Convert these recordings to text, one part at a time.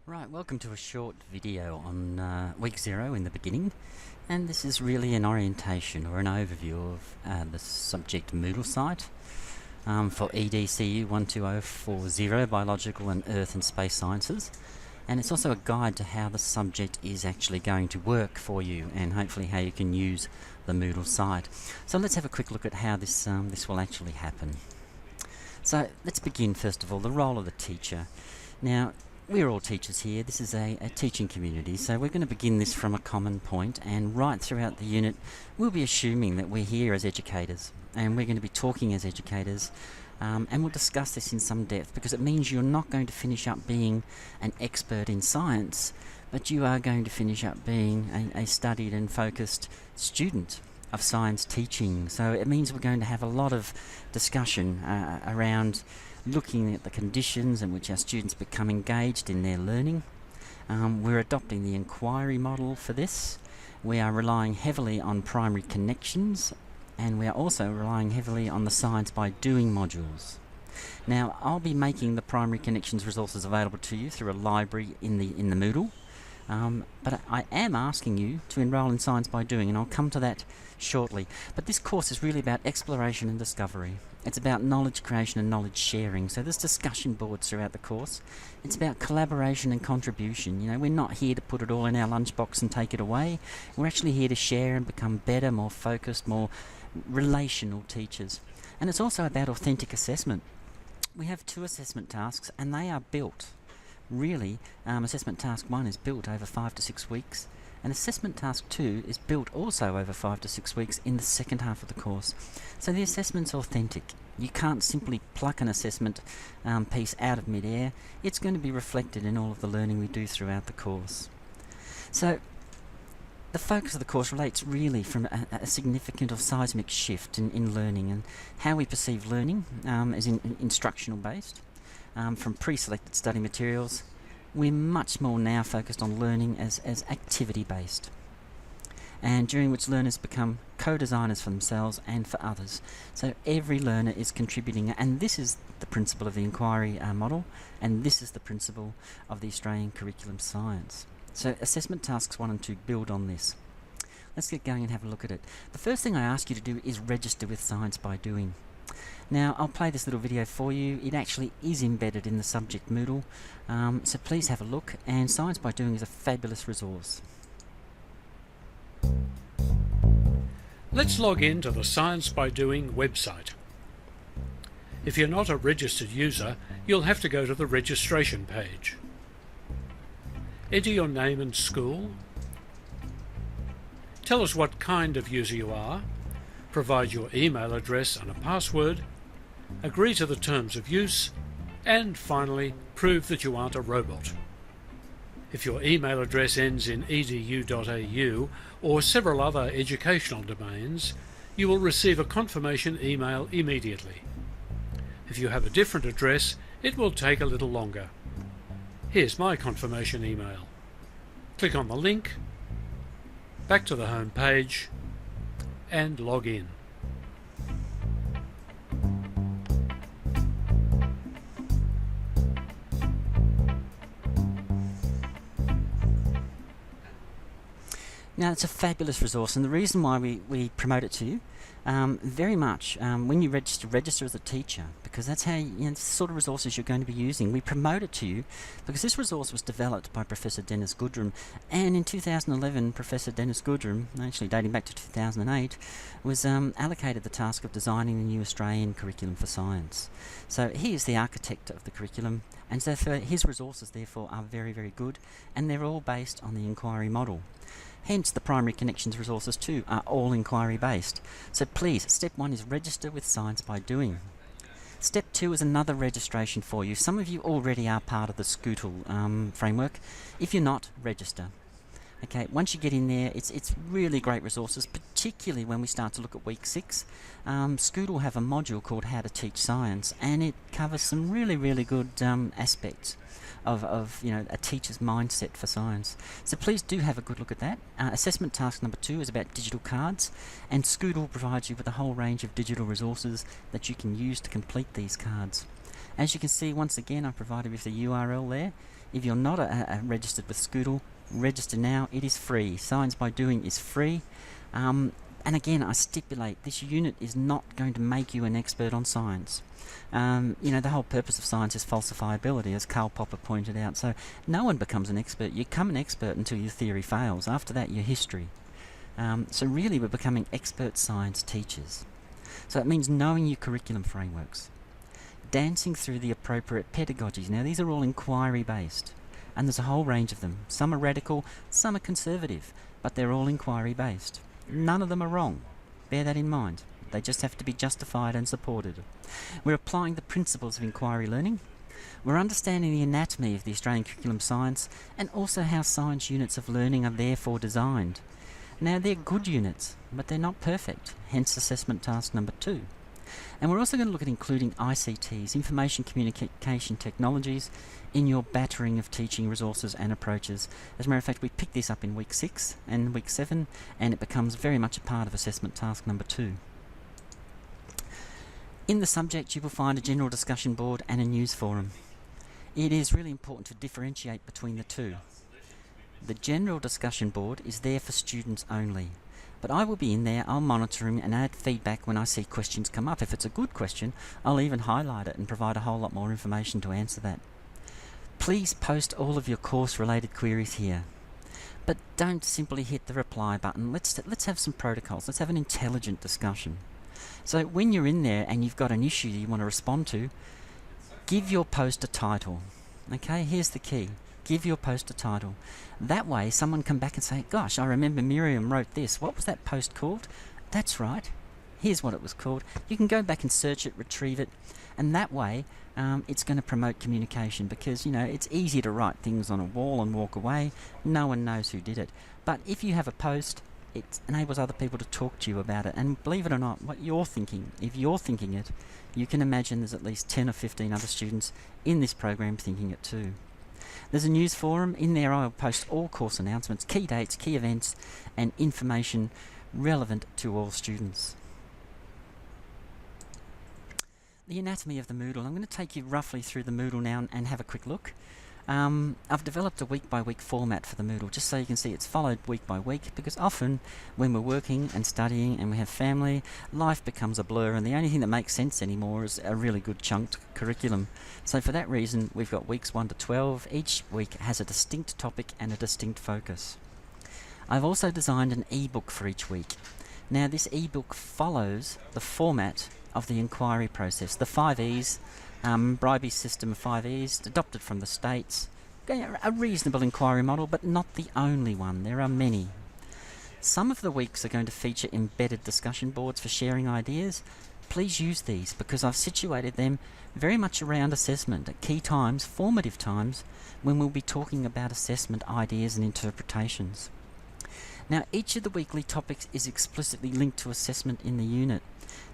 Right, welcome to a short video on week 0 in the beginning, and this is really an orientation or an overview of the subject MOODLE site for EDCU 12040 Biological and Earth and Space Sciences, and it's also a guide to how the subject is actually going to work for you and hopefully how you can use the MOODLE site. So let's have a quick look at how this will actually happen. So let's begin first of all, the role of the teacher. Now, we're all teachers here. This is a teaching community, so we're going to begin this from a common point, and right throughout the unit we'll be assuming that we're here as educators, and we're going to be talking as educators, and we'll discuss this in some depth, because it means you're not going to finish up being an expert in science, but you are going to finish up being a studied and focused student of science teaching. So it means we're going to have a lot of discussion around looking at the conditions in which our students become engaged in their learning. We're adopting the inquiry model for this. We are relying heavily on primary connections, and we are also relying heavily on the science by doing modules. Now, I'll be making the primary connections resources available to you through a library in the MOODLE, but I am asking you to enrol in science by doing, and I'll come to that shortly. But this course is really about exploration and discovery. It's about knowledge creation and knowledge sharing. So there's discussion boards throughout the course. It's about collaboration and contribution. You know, we're not here to put it all in our lunchbox and take it away. We're actually here to share and become better, more focused, more relational teachers. And it's also about authentic assessment. We have 2 assessment tasks, and they are built. Really, assessment task 1 is built over 5 to 6 weeks, and assessment task 2 is built also over 5 to 6 weeks in the second half of the course. So the assessment's authentic. You can't simply pluck an assessment piece out of mid-air. It's going to be reflected in all of the learning we do throughout the course. So the focus of the course relates really from a significant or seismic shift in learning, and how we perceive learning as instructional based. From pre-selected study materials, we're much more now focused on learning as activity-based, and during which learners become co-designers for themselves and for others. So every learner is contributing, and this is the principle of the inquiry model, and this is the principle of the Australian Curriculum Science. So assessment tasks 1 and 2 build on this. Let's get going and have a look at it. The first thing I ask you to do is register with Science by Doing. Now, I'll play this little video for you. It actually is embedded in the subject MOODLE, so please have a look, and Science by Doing is a fabulous resource. Let's log in to the Science by Doing website. If you're not a registered user, you'll have to go to the registration page. Enter your name and school. Tell us what kind of user you are. Provide your email address and a password. Agree to the terms of use, and finally prove that you aren't a robot. If your email address ends in edu.au or several other educational domains, you will receive a confirmation email immediately. If you have a different address, it will take a little longer. Here's my confirmation email. Click on the link, back to the home page, and log in. Now, it's a fabulous resource, and the reason why we promote it to you very much when you register as a teacher, because that's how the sort of resources you're going to be using. We promote it to you because this resource was developed by Professor Dennis Goodrum, and in 2011 Professor Dennis Goodrum, actually dating back to 2008, was allocated the task of designing the new Australian curriculum for science. So he is the architect of the curriculum, and so his resources therefore are very, very good, and they're all based on the inquiry model. Hence, the primary connections resources too are all inquiry based. So please, step 1 is register with Science by Doing. Step 2 is another registration for you. Some of you already are part of the SCOOTLE framework. If you're not, register. Okay, once you get in there, it's really great resources, particularly when we start to look at week 6. SCOOTLE have a module called How to Teach Science, and it covers some really, really good aspects of a teacher's mindset for science. So please do have a good look at that. Assessment task number 2 is about digital cards, and SCOOTLE provides you with a whole range of digital resources that you can use to complete these cards. As you can see, once again, I provided with the URL there. If you're not registered with SCOOTLE, register now. It is free. Science by Doing is free. And again, I stipulate this unit is not going to make you an expert on science. The whole purpose of science is falsifiability, as Karl Popper pointed out. So no one becomes an expert. You become an expert until your theory fails. After that, you're history. So really, we're becoming expert science teachers. So it means knowing your curriculum frameworks, dancing through the appropriate pedagogies. Now, these are all inquiry-based, and there's a whole range of them. Some are radical, some are conservative, but they're all inquiry-based. None of them are wrong. Bear that in mind. They just have to be justified and supported. We're applying the principles of inquiry learning. We're understanding the anatomy of the Australian curriculum science, and also how science units of learning are therefore designed. Now, they're good units, but they're not perfect, hence assessment task number 2. And we're also going to look at including ICTs, information communication technologies, in your battering of teaching resources and approaches. As a matter of fact, we picked this up in week 6 and week 7, and it becomes very much a part of assessment task number 2. In the subject, you will find a general discussion board and a news forum. It is really important to differentiate between the two. The general discussion board is there for students only, but I will be in there, I'll monitor them and add feedback when I see questions come up. If it's a good question, I'll even highlight it and provide a whole lot more information to answer that. Please post all of your course-related queries here, but don't simply hit the reply button. Let's have some protocols. Let's have an intelligent discussion. So when you're in there and you've got an issue you want to respond to, give your post a title. Okay, here's the key. Give your post a title. That way someone can back and say, gosh, I remember Miriam wrote this. What was that post called? That's right. Here's what it was called. You can go back and search it, retrieve it, and that way it's going to promote communication, because, it's easy to write things on a wall and walk away. No one knows who did it. But if you have a post, it enables other people to talk to you about it. And believe it or not, what you're thinking, if you're thinking it, you can imagine there's at least 10 or 15 other students in this program thinking it too. There's a news forum. In there I'll post all course announcements, key dates, key events, and information relevant to all students. The anatomy of the MOODLE. I'm going to take you roughly through the MOODLE now and have a quick look. I've developed a week-by-week format for the MOODLE, just so you can see it's followed week by week, because often when we're working and studying and we have family, life becomes a blur, and the only thing that makes sense anymore is a really good chunked curriculum. So for that reason, we've got weeks 1 to 12. Each week has a distinct topic and a distinct focus. I've also designed an ebook for each week. Now, this ebook follows the format of the inquiry process, the 5 E's, Bribey's system of 5 E's, adopted from the States. A reasonable inquiry model, but not the only one. There are many. Some of the weeks are going to feature embedded discussion boards for sharing ideas. Please use these, because I've situated them very much around assessment at key times, formative times, when we'll be talking about assessment ideas and interpretations. Now, each of the weekly topics is explicitly linked to assessment in the unit.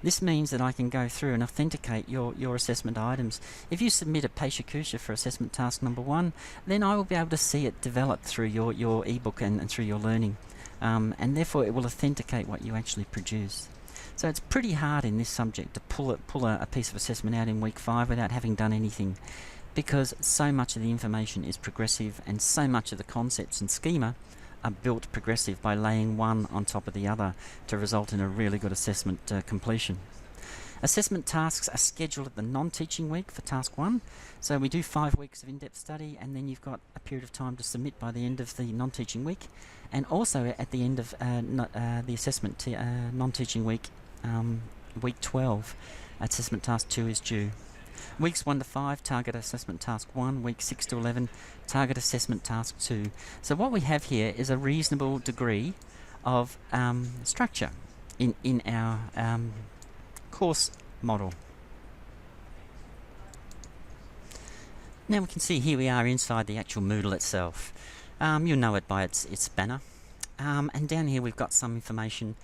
This means that I can go through and authenticate your assessment items. If you submit a Paisha for assessment task number 1, then I will be able to see it develop through your ebook and through your learning. And therefore it will authenticate what you actually produce. So it's pretty hard in this subject to pull a piece of assessment out in week 5 without having done anything, because so much of the information is progressive, and so much of the concepts and schema are built progressive by laying one on top of the other to result in a really good assessment completion. Assessment tasks are scheduled at the non-teaching week for task 1. So we do 5 weeks of in-depth study, and then you've got a period of time to submit by the end of the non-teaching week, and also at the end of the assessment non-teaching week, week 12, assessment task 2 is due. Weeks 1 to 5, target assessment task 1. Week 6 to 11, target assessment task 2. So what we have here is a reasonable degree of structure in our course model. Now we can see here we are inside the actual MOODLE itself. You'll know it by its banner. And down here we've got some information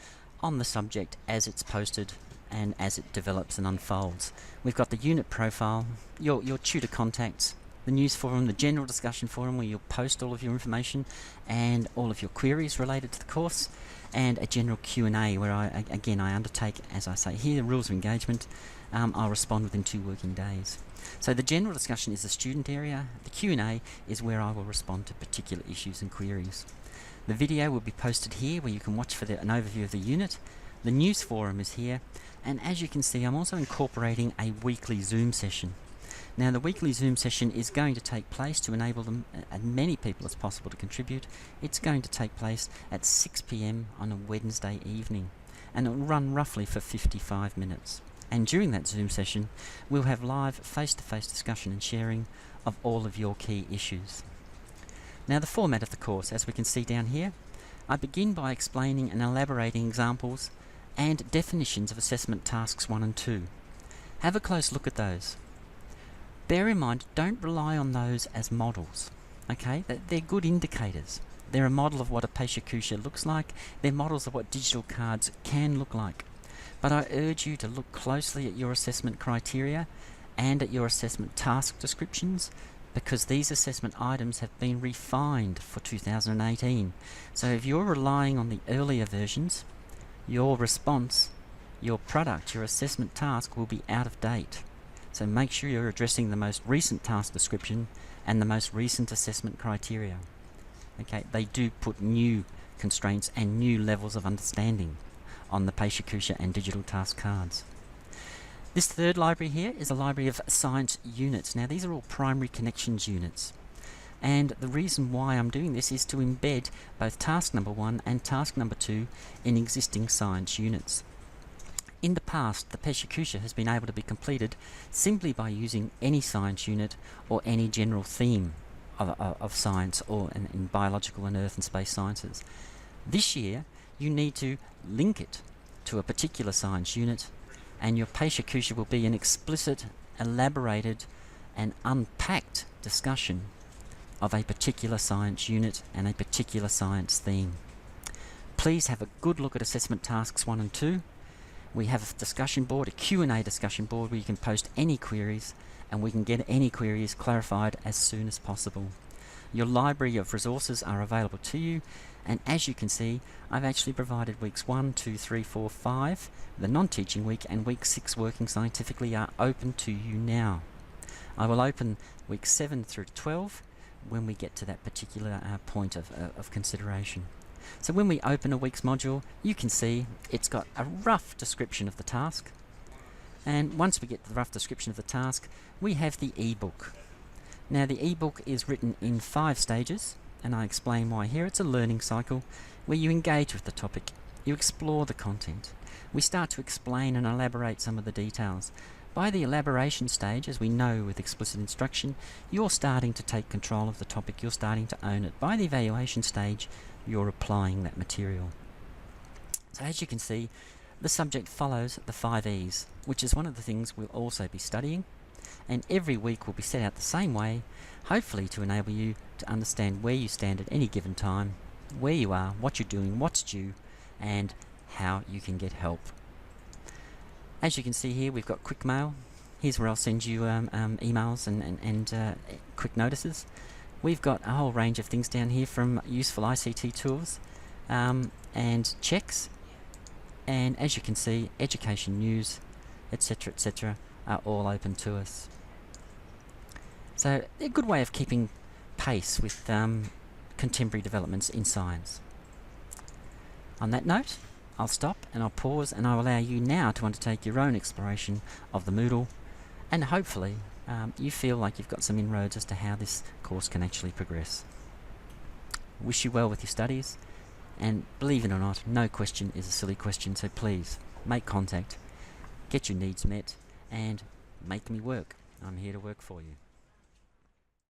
on the subject as it's posted and as it develops and unfolds. We've got the unit profile, your tutor contacts, the news forum, the general discussion forum where you'll post all of your information and all of your queries related to the course, and a general Q&A where I undertake, as I say here, the rules of engagement, I'll respond within 2 working days. So the general discussion is the student area. The Q&A is where I will respond to particular issues and queries. The video will be posted here where you can watch for an overview of the unit. The news forum is here, and as you can see, I'm also incorporating a weekly Zoom session. Now, the weekly Zoom session is going to take place to enable as many people as possible to contribute. It's going to take place at 6 p.m. on a Wednesday evening, and it will run roughly for 55 minutes. And during that Zoom session, we'll have live face-to-face discussion and sharing of all of your key issues. Now, the format of the course, as we can see down here, I begin by explaining and elaborating examples and definitions of assessment tasks 1 and 2. Have a close look at those. Bear in mind, don't rely on those as models, okay? They're good indicators. They're a model of what a Paishakusha looks like. They're models of what digital cards can look like. But I urge you to look closely at your assessment criteria and at your assessment task descriptions, because these assessment items have been refined for 2018. So if you're relying on the earlier versions, your response, your product, your assessment task will be out of date. So make sure you're addressing the most recent task description and the most recent assessment criteria. Okay, they do put new constraints and new levels of understanding on the Paishakusha and digital task cards. This third library here is a library of science units. Now, these are all primary connections units. And the reason why I'm doing this is to embed both task number 1 and task number 2 in existing science units. In the past, the Paishakusha has been able to be completed simply by using any science unit or any general theme of science or in biological and earth and space sciences. This year, you need to link it to a particular science unit, and your Paishakusha will be an explicit, elaborated and unpacked discussion of a particular science unit and a particular science theme. Please have a good look at assessment tasks 1 and 2. We have a discussion board, a Q&A discussion board, where you can post any queries and we can get any queries clarified as soon as possible. Your library of resources are available to you, and as you can see, I've actually provided weeks 1, 2, 3, 4, 5, the non-teaching week, and week 6 working scientifically are open to you now. I will open week 7 through 12 when we get to that particular point of consideration. So when we open a week's module, you can see it's got a rough description of the task. And once we get to the rough description of the task, we have the ebook. Now, the ebook is written in 5 stages, and I explain why here. It's a learning cycle where you engage with the topic, you explore the content. We start to explain and elaborate some of the details. By the elaboration stage, as we know with explicit instruction, you're starting to take control of the topic, you're starting to own it. By the evaluation stage, you're applying that material. So as you can see, the subject follows the 5 E's, which is one of the things we'll also be studying, and every week will be set out the same way, hopefully to enable you to understand where you stand at any given time, where you are, what you're doing, what's due, and how you can get help. As you can see here, we've got quick mail. Here's where I'll send you emails and quick notices. We've got a whole range of things down here, from useful ICT tools and checks, and as you can see, education news, etc., are all open to us. So a good way of keeping pace with contemporary developments in science. On that note, I'll stop and I'll pause, and I'll allow you now to undertake your own exploration of the MOODLE, and hopefully you feel like you've got some inroads as to how this course can actually progress. Wish you well with your studies, and believe it or not, no question is a silly question, so please make contact, get your needs met, and make me work. I'm here to work for you.